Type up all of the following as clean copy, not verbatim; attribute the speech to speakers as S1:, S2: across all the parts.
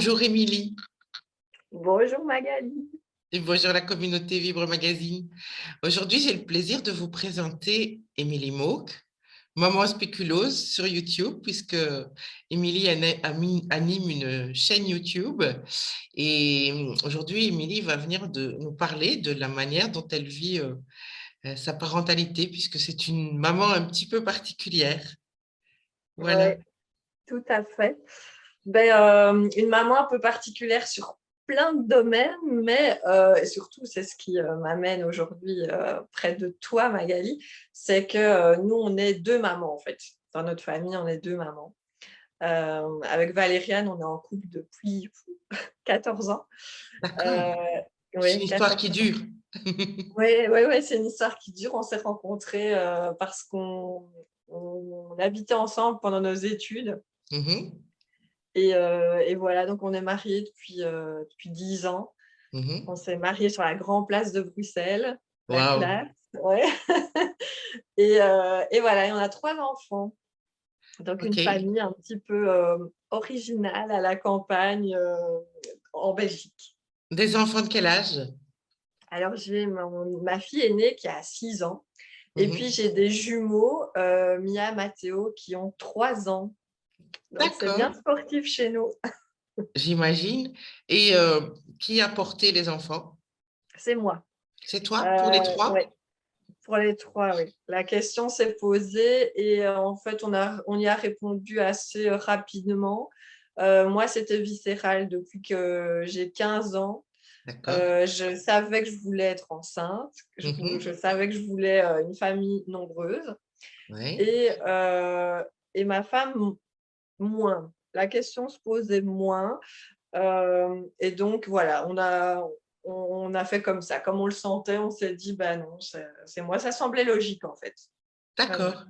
S1: Bonjour Émilie
S2: Bonjour Magali.
S1: et bonjour la communauté Vibre Magazine. Aujourd'hui, j'ai le plaisir de vous présenter Émilie Mauck, maman spéculoos sur YouTube, puisque Émilie anime une chaîne YouTube. Et aujourd'hui, Émilie va venir nous parler de la manière dont elle vit sa parentalité, puisque c'est une maman un petit peu particulière.
S2: Oui,
S1: Voilà.
S2: tout à fait. Une maman un peu particulière sur plein de domaines, mais et surtout, c'est ce qui m'amène aujourd'hui près de toi, Magali, c'est que nous, on est deux mamans en fait. Dans notre famille, on est deux mamans. Avec Valériane, on est en couple depuis 14 ans.
S1: D'accord.
S2: Euh,
S1: C'est une
S2: oui,
S1: histoire qui
S2: 14 ans.
S1: dure.
S2: Oui, oui, oui, c'est une histoire qui dure. On s'est rencontrés parce qu'on habitait ensemble pendant nos études.
S1: Mhm,
S2: Et voilà, donc on est mariés depuis 10 ans. On
S1: mhm.
S2: s'est mariés sur la grande place de Bruxelles, la
S1: Waouh.
S2: classe. Ouais. Et voilà, et on a 3 enfants. Donc une
S1: OK.
S2: famille un petit peu originale à la campagne en Belgique.
S1: Des enfants de quel âge?
S2: Alors j'ai ma fille aînée qui a 6 ans. Et puis
S1: Mhm.
S2: j'ai des jumeaux, Mia, Mathéo, qui ont 3 ans. Donc c'est bien
S1: D'accord,
S2: sportif chez nous.
S1: j'imagine. Et qui a porté les enfants?
S2: C'est moi.
S1: C'est toi pour les
S2: Ouais.
S1: trois?
S2: Pour les 3, oui. La question s'est posée et en fait, on y a répondu assez rapidement. Moi, c'était viscéral depuis que j'ai 15 ans.
S1: D'accord.
S2: Je savais que je voulais être enceinte. Je
S1: Mhm.
S2: savais que je voulais une famille nombreuse.
S1: Oui.
S2: Et ma femme, moins. La question se posait moins. Et donc, voilà, on a fait comme ça. Comme on le sentait, on s'est dit, bah non, c'est moi. Ça semblait logique, en fait. Vraiment.
S1: D'accord,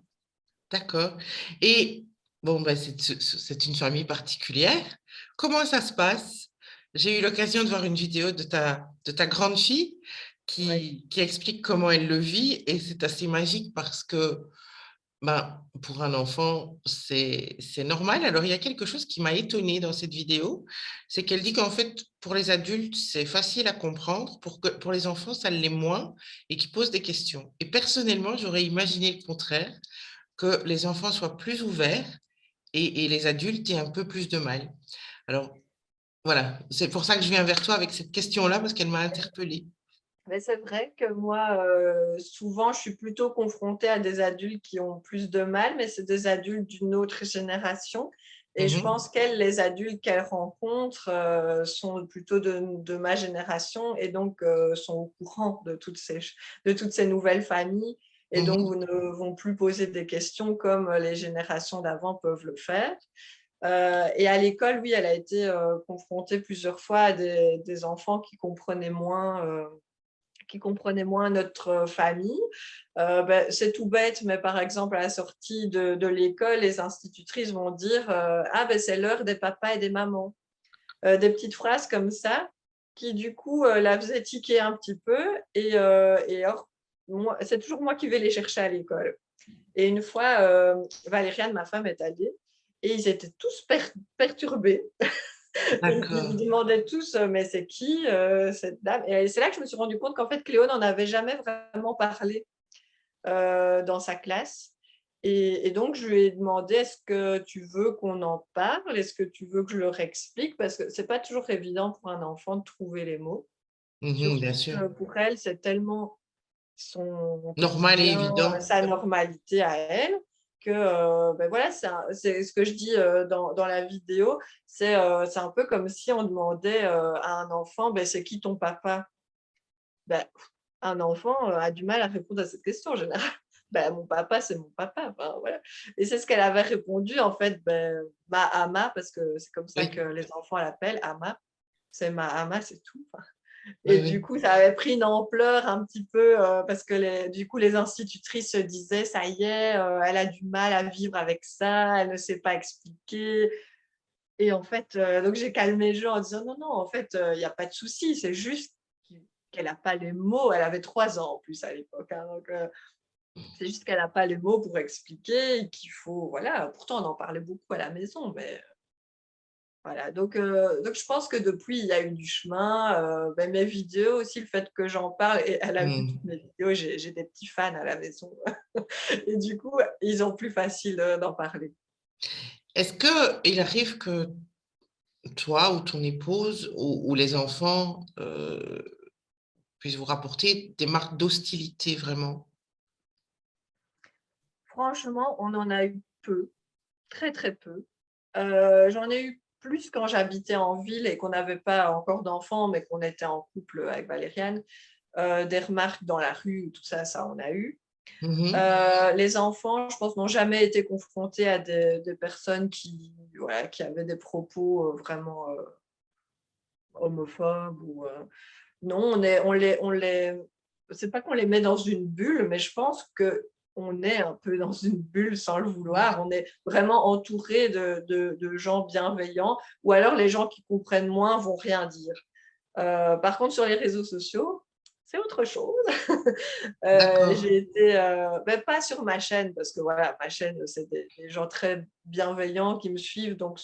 S1: d'accord. Et bon, ben, c'est une famille particulière. Comment ça se passe? J'ai eu l'occasion de voir une vidéo de ta grande fille
S2: Ouais.
S1: qui explique comment elle le vit et c'est assez magique parce que ben, pour un enfant, c'est normal. Alors, il y a quelque chose qui m'a étonnée dans cette vidéo, c'est qu'elle dit qu'en fait, pour les adultes, c'est facile à comprendre, pour les enfants, ça l'est moins, et qu'ils posent des questions. Et personnellement, j'aurais imaginé le contraire, que les enfants soient plus ouverts et les adultes aient un peu plus de mal. Alors, voilà, c'est pour ça que je viens vers toi avec cette question-là, parce qu'elle m'a interpellée.
S2: Mais c'est vrai que moi, souvent, je suis plutôt confrontée à des adultes qui ont plus de mal, mais c'est des adultes d'une autre génération. Et je pense
S1: Mhm,
S2: qu'elles, les adultes qu'elles rencontrent, sont plutôt de ma génération et donc sont au courant de toutes ces nouvelles familles et donc
S1: mhm,
S2: vous ne vont plus poser des questions comme les générations d'avant peuvent le faire. Et à l'école, oui, elle a été confrontée plusieurs fois à des enfants qui comprenaient moins notre famille. C'est tout bête, mais par exemple, à la sortie de l'école, les institutrices vont dire ah, ben, c'est l'heure des papas et des mamans. Des petites phrases comme ça qui, du coup, la faisaient tiquer un petit peu. Et or, c'est toujours moi qui vais les chercher à l'école. Et une fois, Valériane, ma femme, est allée et ils étaient tous perturbés. Ils
S1: d'accord.
S2: demandaient tous, mais c'est qui cette dame? Et c'est là que je me suis rendu compte qu'en fait, Cléo n'en avait jamais vraiment parlé dans sa classe. Et donc, je lui ai demandé, est-ce que tu veux qu'on en parle? Est-ce que tu veux que je leur explique? Parce que c'est pas toujours évident pour un enfant de trouver les mots.
S1: Mhm, bien
S2: Surtout
S1: sûr.
S2: que pour elle, c'est tellement son
S1: Normal et
S2: quotidien,
S1: évident.
S2: sa normalité à elle, que voilà, c'est ce que je dis dans la vidéo, c'est un peu comme si on demandait à un enfant, ben, c'est qui ton papa? Ben, un enfant a du mal à répondre à cette question en général. Ben, mon papa, c'est mon papa. Enfin, voilà. Et c'est ce qu'elle avait répondu, en fait, ben, ma Ama, parce que c'est comme ça que
S1: Oui,
S2: les enfants l'appellent, Ama. C'est ma Ama, c'est tout.
S1: oui,
S2: Et du
S1: oui.
S2: coup, ça avait pris une ampleur un petit peu parce que du coup, les institutrices se disaient, ça y est, elle a du mal à vivre avec ça, elle ne sait pas expliquer. Et en fait, donc j'ai calmé le jeu en disant, non, non, en fait, il n'y a pas de souci, c'est juste qu'elle n'a pas les mots. Elle avait 3 ans en plus à l'époque. Hein, donc, c'est juste qu'elle n'a pas les mots pour expliquer et qu'il faut, voilà, pourtant on en parlait beaucoup à la maison, mais Voilà, donc je pense que depuis, il y a eu du chemin. Mes vidéos aussi, le fait que j'en parle et elle a vu toutes
S1: Mmh.
S2: mes vidéos, j'ai des petits fans à la maison et du coup, ils ont plus facile, d'en parler.
S1: Est-ce qu'il arrive que toi ou ton épouse ou les enfants, puissent vous rapporter des marques d'hostilité vraiment?
S2: Franchement, on en a eu peu, très, très peu. J'en ai eu plus quand j'habitais en ville et qu'on n'avait pas encore d'enfants, mais qu'on était en couple avec Valériane. Des remarques dans la rue, tout ça, ça on a eu.
S1: Mmh.
S2: Les enfants, je pense, n'ont jamais été confrontés à des personnes qui, voilà, qui avaient des propos vraiment homophobes non, c'est pas qu'on les met dans une bulle, mais je pense que on est un peu dans une bulle sans le vouloir. On est vraiment entouré de gens bienveillants, ou alors les gens qui comprennent moins vont rien dire. Par contre, sur les réseaux sociaux, c'est autre chose.
S1: D'accord.
S2: J'ai été, pas sur ma chaîne, parce que voilà, ma chaîne, c'est des gens très bienveillants qui me suivent. Donc,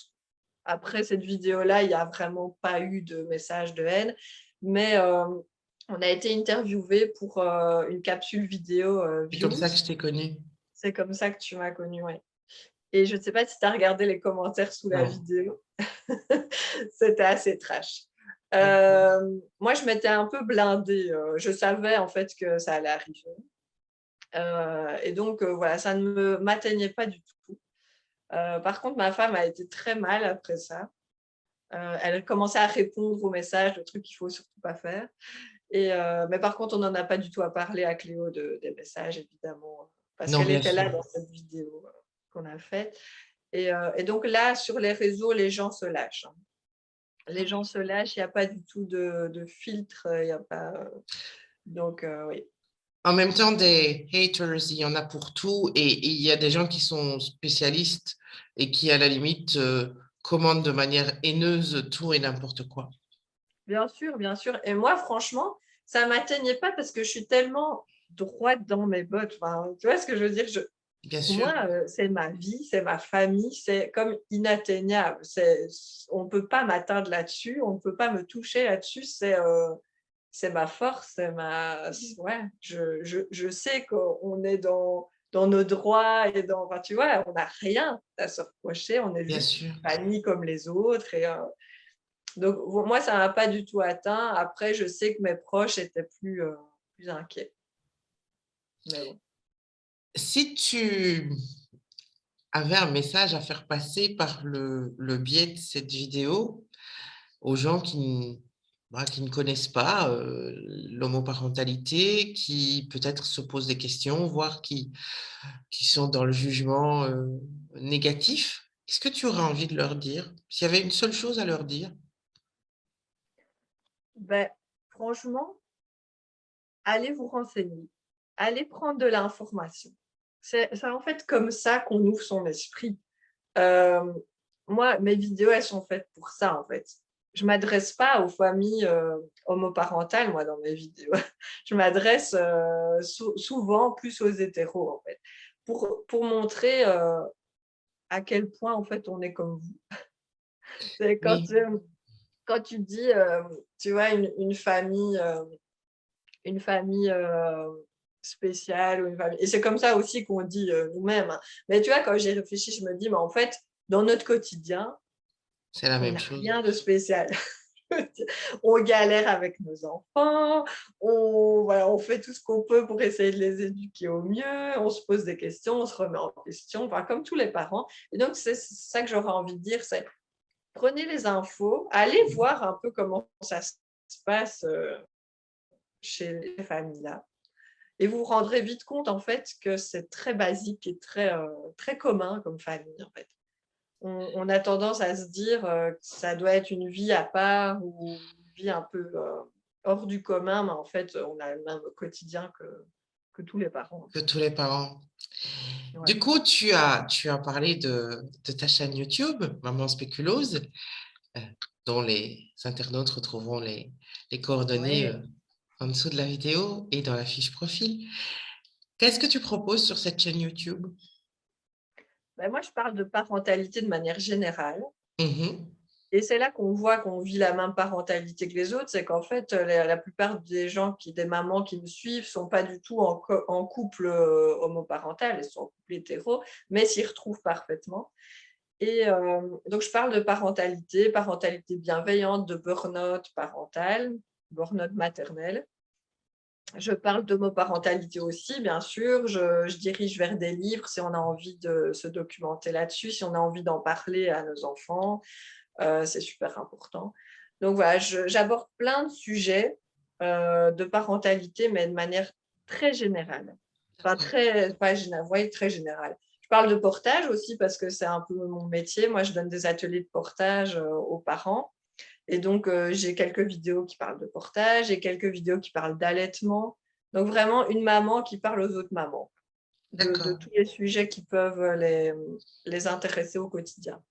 S2: après cette vidéo-là, il n'y a vraiment pas eu de message de haine. Mais on a été interviewé pour une capsule vidéo
S1: C'est comme
S2: Views.
S1: ça que je t'ai connue.
S2: C'est comme ça que tu m'as connue, ouais. Et je ne sais pas si tu as regardé les commentaires sous la
S1: Non.
S2: vidéo. C'était assez trash.
S1: D'accord.
S2: Moi, je m'étais un peu blindée. Je savais en fait que ça allait arriver. Et donc, voilà, ça ne m'atteignait pas du tout. Par contre, ma femme a été très mal après ça. Elle a commencé à répondre aux messages, le truc qu'il ne faut surtout pas faire. Mais par contre, on n'en a pas du tout à parler à Cléo des messages, évidemment, parce
S1: Non,
S2: qu'elle
S1: bien
S2: était là
S1: sûr.
S2: dans cette vidéo qu'on a faite. Et donc là, sur les réseaux, les gens se lâchent, hein. Les gens se lâchent, il n'y a pas du tout de filtre, il y a pas. Donc, oui.
S1: En même temps, des haters, il y en a pour tout et il y a des gens qui sont spécialistes et qui, à la limite, commandent de manière haineuse tout et n'importe quoi.
S2: Bien sûr, bien sûr. Et moi, franchement, ça ne m'atteignait pas parce que je suis tellement droite dans mes bottes. Enfin, tu vois ce que je veux dire?
S1: Bien
S2: Pour
S1: sûr,
S2: moi, c'est ma vie, c'est ma famille, c'est comme inatteignable. On ne peut pas m'atteindre là-dessus, on ne peut pas me toucher là-dessus. C'est ma force, ouais, je sais qu'on est dans nos droits et enfin, tu vois, on n'a rien à se reprocher, on est
S1: bien
S2: juste
S1: sûr.
S2: une famille comme les autres. Donc, moi, ça ne m'a pas du tout atteint. Après, je sais que mes proches étaient plus inquiets. Mais bon.
S1: Si tu avais un message à faire passer par le biais de cette vidéo aux gens qui ne connaissent pas l'homoparentalité, qui peut-être se posent des questions, voire qui sont dans le jugement négatif, qu'est-ce que tu aurais envie de leur dire? S'il y avait une seule chose à leur dire?
S2: Ben, franchement, allez vous renseigner, allez prendre de l'information. C'est en fait comme ça qu'on ouvre son esprit. Hem, Moi, mes vidéos, elles sont faites pour ça, en fait. Je m'adresse pas aux familles, homoparentales, moi, dans mes vidéos. Je m'adresse, souvent plus aux hétéros, en fait, pour montrer, à quel point, en fait, on est comme vous. C'est
S1: Oui,
S2: quand tu dis, tu vois, une famille, spéciale ou une famille et c'est comme ça aussi qu'on dit, nous-mêmes, hein. Mais tu vois, quand j'y réfléchis, je me dis: «Mais en fait, dans notre quotidien,
S1: c'est la
S2: on
S1: même
S2: n'a
S1: chose.
S2: rien de spécial». On galère avec nos enfants, on fait tout ce qu'on peut pour essayer de les éduquer au mieux, on se pose des questions, on se remet en question, enfin comme tous les parents. Et donc c'est ça que j'aurais envie de dire, c'est prenez les infos, allez voir un peu comment ça se passe, chez les familles-là et vous vous rendrez vite compte en fait que c'est très basique et très commun comme famille, en fait. On a tendance à se dire, que ça doit être une vie à part ou une vie un peu, hors du commun, mais en fait, on a le même quotidien que tous les parents, en
S1: Que
S2: fait.
S1: tous les parents.
S2: Ouais.
S1: Du coup, tu as parlé de ta chaîne YouTube, Maman Spéculose, euh, dont les internautes retrouveront les coordonnées
S2: Oui.
S1: en dessous de la vidéo et dans la fiche profil. Qu'est-ce que tu proposes sur cette chaîne YouTube?
S2: Bah, moi, je parle de parentalité de manière générale.
S1: Mhm.
S2: Et c'est là qu'on voit qu'on vit la même parentalité que les autres, c'est qu'en fait, la plupart des mamans qui me suivent sont pas du tout en couple homoparental, elles sont en couple hétéro, mais s'y retrouvent parfaitement. Et donc je parle de parentalité bienveillante, de burn-out parental, burn-out maternel. Je parle d'homoparentalité aussi, bien sûr. Je dirige vers des livres si on a envie de se documenter là-dessus, si on a envie d'en parler à nos enfants. C'est super important. Donc voilà, j'aborde plein de sujets de parentalité, mais de manière très générale. Enfin,
S1: D'accord.
S2: pas générale, ouais, très générale. Je parle de portage aussi parce que c'est un peu mon métier. Moi, je donne des ateliers de portage aux parents. Et donc, j'ai quelques vidéos qui parlent de portage et quelques vidéos qui parlent d'allaitement. Donc, vraiment, une maman qui parle aux autres mamans de
S1: D'accord.
S2: tous les sujets qui peuvent les intéresser au quotidien.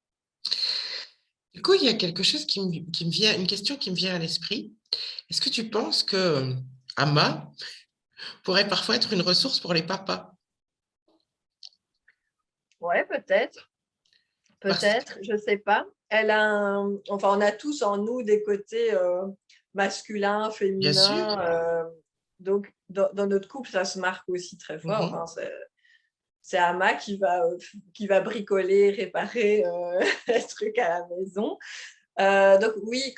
S1: Du coup, il y a quelque chose qui me vient, une question qui me vient à l'esprit. Est-ce que tu penses que Amma pourrait parfois être une ressource pour les papas?
S2: Ouais, peut-être.
S1: Parce que,
S2: Peut-être, je sais pas. Enfin, on a tous en nous des côtés masculins,
S1: bien sûr,
S2: féminins. Donc, dans notre couple, ça se marque aussi très fort,
S1: mhm,
S2: hein. C'est Ama qui va bricoler, réparer les trucs à la maison. Donc, oui,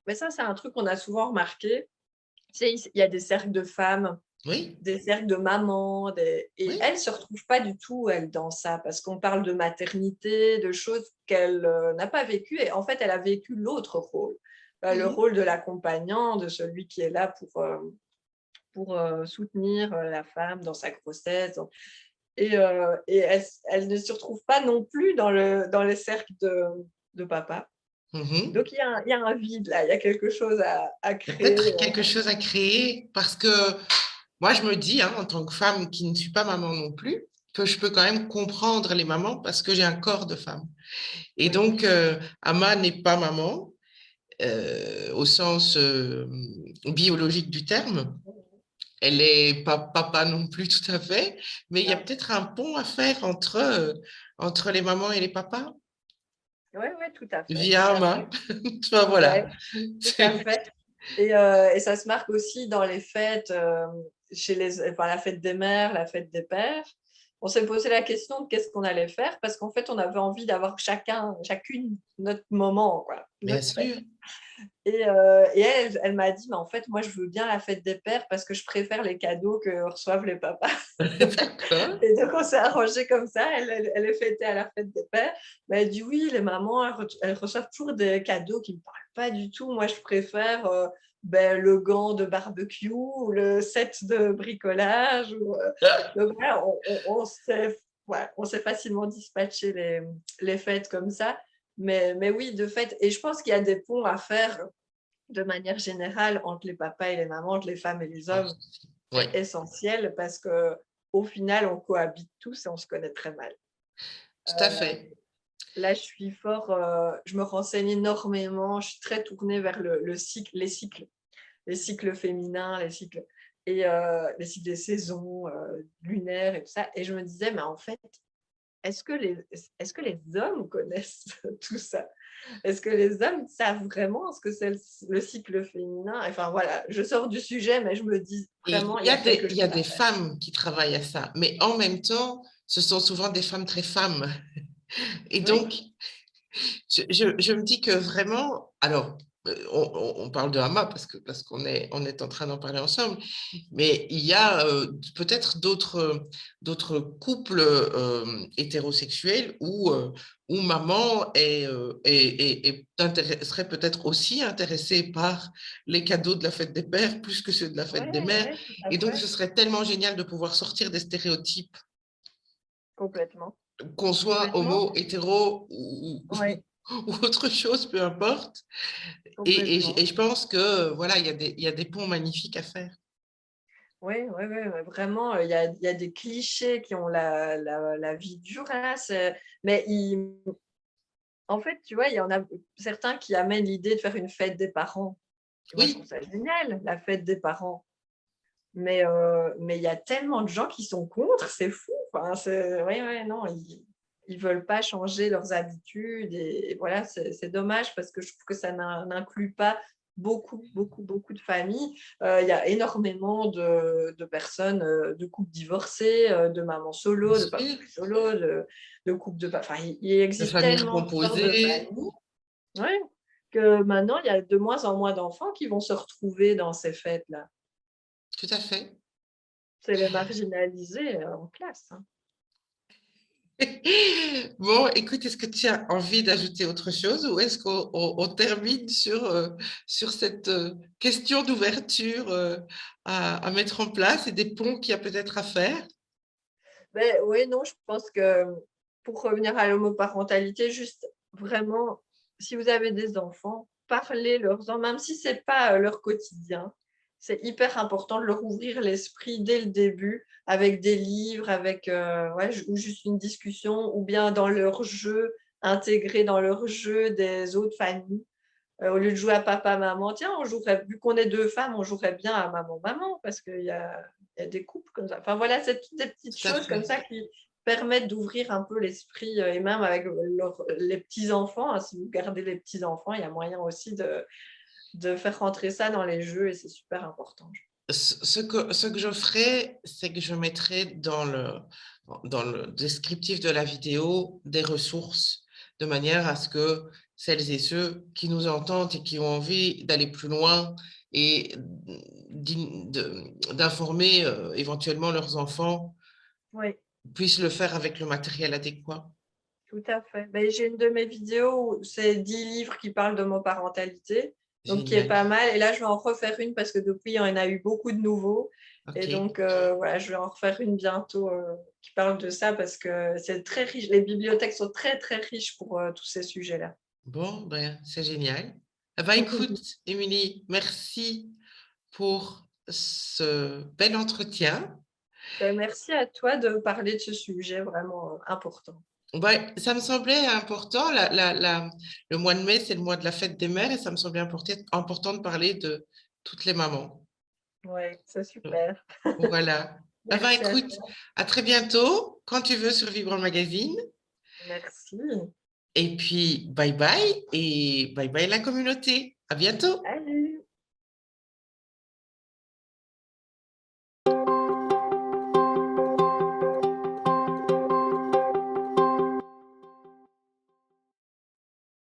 S2: mais ça, c'est un truc qu'on a souvent remarqué. Tu sais, il y a des cercles de femmes,
S1: oui,
S2: des cercles de mamans, et
S1: oui,
S2: elle ne se retrouve pas du tout, elle, dans ça, parce qu'on parle de maternité, de choses qu'elle n'a pas vécues, et en fait, elle a vécu l'autre rôle, le
S1: mhm,
S2: rôle de l'accompagnant, de celui qui est là pour soutenir la femme dans sa grossesse. Et elle ne se retrouve pas non plus dans les cercles de papa.
S1: mhm.
S2: Donc, il y a un vide là, il y a quelque chose à
S1: Il y a
S2: créer.
S1: peut-être quelque chose à créer parce que moi, je me dis, hein, en tant que femme qui ne suis pas maman non plus, que je peux quand même comprendre les mamans parce que j'ai un corps de femme. Et
S2: Oui.
S1: donc, Ama n'est pas maman au sens biologique du terme. Elle est pas papa non plus tout à fait, mais il y a
S2: Non.
S1: peut-être un pont à faire entre les mamans et les papas
S2: Oui, oui, tout à fait, tout
S1: via
S2: à
S1: Ama.
S2: fait.
S1: Enfin,
S2: Ouais,
S1: voilà.
S2: tout à fait. Et ça se marque aussi dans les fêtes, enfin, la fête des mères, la fête des pères. On s'est posé la question de qu'est-ce qu'on allait faire parce qu'en fait, on avait envie d'avoir chacune notre moment, quoi,
S1: Bien
S2: notre fête.
S1: sûr.
S2: Et elle m'a dit, mais en fait, moi, je veux bien la fête des pères parce que je préfère les cadeaux que reçoivent les papas.
S1: D'accord.
S2: Et donc, on s'est arrangé comme ça. Elle est fêtée à la fête des pères. Mais elle dit oui, les mamans, elles reçoivent toujours des cadeaux qui ne me parlent pas du tout. Moi, je préfère le gant de barbecue ou le set de bricolage. Donc, voilà, on s'est facilement dispatché les fêtes comme ça. Mais oui, de fait. Et je pense qu'il y a des ponts à faire de manière générale entre les papas et les mamans, entre les femmes et les hommes.
S1: Oui,
S2: C'est essentiel parce que au final, on cohabite tous et on se connaît très mal.
S1: tout à
S2: Euh,
S1: fait.
S2: Là, je me renseigne énormément, je suis très tournée vers le cycle, les cycles féminins, les cycles des saisons lunaires et tout ça. Et je me disais, mais en fait, est-ce que est-ce que les hommes connaissent tout ça? Est-ce que les hommes savent vraiment ce que c'est le cycle féminin? Enfin voilà, je sors du sujet, mais je me dis
S1: Et
S2: vraiment, il y a quelque
S1: il y a
S2: chose à
S1: des
S2: faire.
S1: femmes qui travaillent à ça, mais en même temps, ce sont souvent des femmes très femmes. Et
S2: Oui,
S1: donc, je me dis que vraiment, alors, on parle de Hama parce on est en train d'en parler ensemble, mais il y a peut-être d'autres couples hétérosexuels où maman serait peut-être aussi intéressée par les cadeaux de la fête des pères plus que ceux de la
S2: oui,
S1: fête des mères.
S2: oui, tout à
S1: Et donc,
S2: fait,
S1: ce serait tellement génial de pouvoir sortir des stéréotypes,
S2: complètement,
S1: qu'on soit
S2: complètement,
S1: homo, hétéro
S2: oui,
S1: ou autre chose, peu importe. Et
S2: complètement.
S1: je pense que voilà, il y a des ponts magnifiques à faire.
S2: Oui, oui, oui, ouais, vraiment, il y a des clichés qui ont la vie dure là, mais en fait, tu vois, il y en a certains qui amènent l'idée de faire une fête des parents. Et moi, je trouve
S1: Oui,
S2: ça génial, la fête des parents. Mais il y a tellement de gens qui sont contre, c'est fou. Enfin, ouais, ouais, non, il ils veulent pas changer leurs habitudes et voilà, c'est dommage parce que je trouve que ça n'inclut pas beaucoup de familles. Il y a énormément de personnes, de couples divorcés, de mamans
S1: bien
S2: solo, de papas
S1: sûr,
S2: solo, de couples de enfin, il
S1: de
S2: existe
S1: familles
S2: tellement de sortes de
S1: recomposées,
S2: familles, ouais, que maintenant il y a de moins en moins d'enfants qui vont se retrouver dans ces fêtes-là.
S1: tout à fait.
S2: C'est les marginalisés, en classe, hein.
S1: Bon, écoute, est-ce que tu as envie d'ajouter autre chose ou est-ce qu'on termine sur cette question d'ouverture à mettre en place et des ponts qu'il y a peut-être à faire?
S2: Beh, oui, non, je pense que pour revenir à l'homoparentalité, juste vraiment, si vous avez des enfants, parlez-leur-en, même si c'est pas, leur quotidien. C'est hyper important de leur ouvrir l'esprit dès le début avec des livres, avec, ouais, ou juste une discussion ou bien dans leur jeu, intégrer dans leur jeu des autres familles. Au lieu de jouer à papa, maman, tiens, on jouerait vu qu'on est 2 femmes, on jouerait bien à maman, maman, parce qu'il y a des couples comme ça. Enfin voilà, c'est toutes des petites
S1: Tout à
S2: choses comme
S1: fait.
S2: ça qui permettent d'ouvrir un peu l'esprit, et même avec les petits-enfants, hein, si vous gardez les petits-enfants, il y a moyen aussi de faire rentrer ça dans les jeux et c'est super important.
S1: Ce que je ferai, c'est que je mettrai dans le descriptif de la vidéo des ressources de manière à ce que celles et ceux qui nous entendent et qui ont envie d'aller plus loin et d'informer éventuellement leurs enfants
S2: Oui.
S1: puissent le faire avec le matériel adéquat.
S2: Tout à fait. Beh, j'ai une de mes vidéos où c'est 10 livres qui parlent de moparentalité, donc qui est
S1: Génial.
S2: pas mal. Et là, je vais en refaire une parce que depuis, il y en a eu beaucoup de nouveaux. Et
S1: OK.
S2: donc, voilà, je vais en refaire une bientôt qui parle de ça parce que c'est très riche. Les bibliothèques sont très, très riches pour tous ces sujets-là.
S1: Bon, ben, c'est génial. Eh ben, écoute, Émilie, merci pour ce bel entretien.
S2: Ben, merci à toi de parler de ce sujet vraiment important.
S1: Ouais, ça me semblait important. Le mois de mai, c'est le mois de la fête des mères et ça me semblait important de parler de toutes les mamans.
S2: Oui, c'est super.
S1: Voilà. Eh ben,
S2: Merci à
S1: écoute,
S2: toi.
S1: à très bientôt quand tu veux sur Vivre le Magazine.
S2: Merci.
S1: Et puis, bye bye et bye bye la communauté. À bientôt.
S2: Bye.